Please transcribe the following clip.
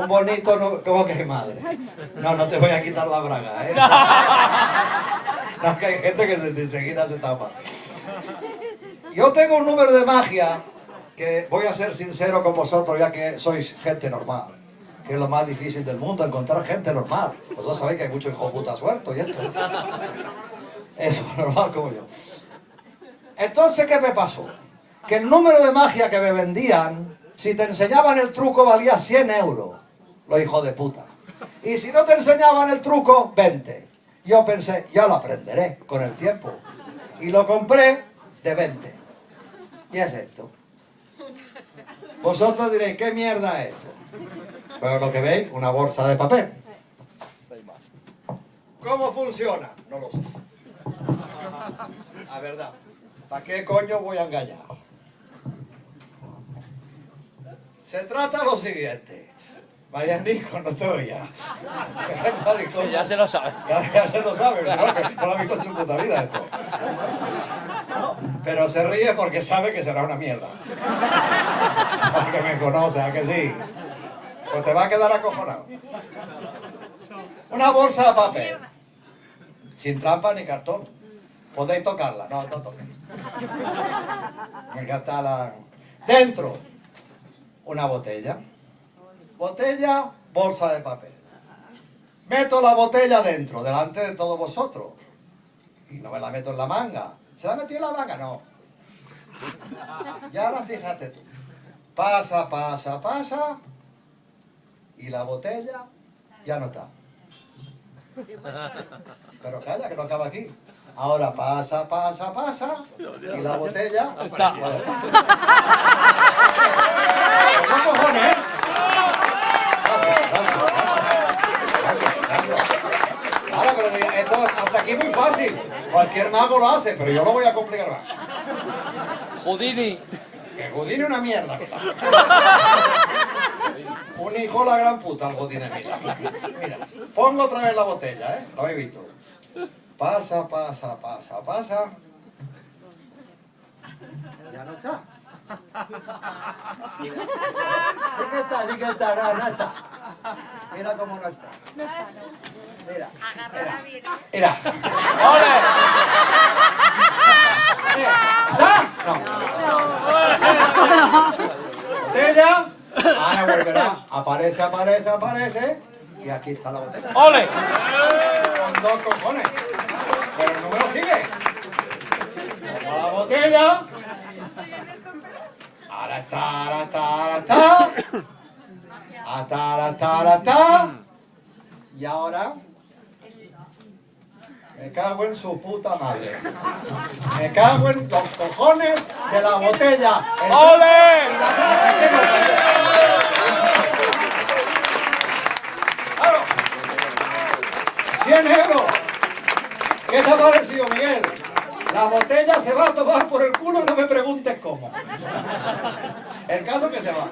Un bonito, ¿cómo que madre? No, no te voy a quitar la braga, ¿eh? No, que hay gente que enseguida se tapa. Yo tengo un número de magia que voy a ser sincero con vosotros, ya que sois gente normal, que es lo más difícil del mundo, encontrar gente normal. Vosotros sabéis que hay muchos hijos puta sueltos y esto. Eso, normal como yo. Entonces, ¿qué me pasó? Que el número de magia que me vendían, si te enseñaban el truco, valía 100 euros, los hijos de puta. Y si no te enseñaban el truco, 20. Yo pensé, ya lo aprenderé con el tiempo. Y lo compré de 20. Y es esto. Vosotros diréis, ¿qué mierda es esto? Pero lo que veis, una bolsa de papel. ¿Cómo funciona? No lo sé. La verdad. ¿Para qué coño voy a engañar? Se trata de lo siguiente. Vaya Nico, no te oía. Sí, ya se lo sabe. Ya se lo sabe, ¿no? Que no lo ha visto en su puta vida esto. Pero se ríe porque sabe que será una mierda. Porque me conoce, ¿a que sí? Pues te va a quedar acojonado. Una bolsa de papel. Sin trampa ni cartón. Podéis tocarla. No, no toquéis. Me encanta la... Dentro, una botella. Botella, bolsa de papel. Meto la botella dentro, delante de todos vosotros. Y no me la meto en la manga. ¿Se la metió en la manga? No. Y ahora fíjate tú. Pasa, pasa, pasa. Y la botella ya no está. Pero calla, que no acaba aquí. Ahora pasa, pasa, pasa. Y la botella está. ¿Qué cojones, eh? Gracias. Ahora, pero esto hasta aquí muy fácil. Cualquier mago lo hace, pero yo lo voy a complicar más. Houdini. Que Houdini una mierda. Un hijo de la gran puta el Houdini, mira. Mira, pongo otra vez la botella, ¿eh? Lo habéis visto. Pasa, pasa, pasa, pasa. Ya no está. Sí que está, sí que está, no está. Mira cómo no está. Mira. Agárrala bien. Mira. ¡Ole! ¿Está? No. Botella. Ahora volverá. Aparece, aparece, aparece. Y aquí está la botella. ¡Ole! Con 2 cojones. Pero el número sigue. Como la botella. Ahora está, ahora está, ahora está. Ahora está, ahora está. Y ahora... Me cago en su puta madre. Me cago en los cojones de la botella. ¡Ole! ¡Claro! 100 euros. ¿Qué te ha parecido, Miguel? La botella se va a tomar por el culo y no me preguntes cómo. El caso es que se va.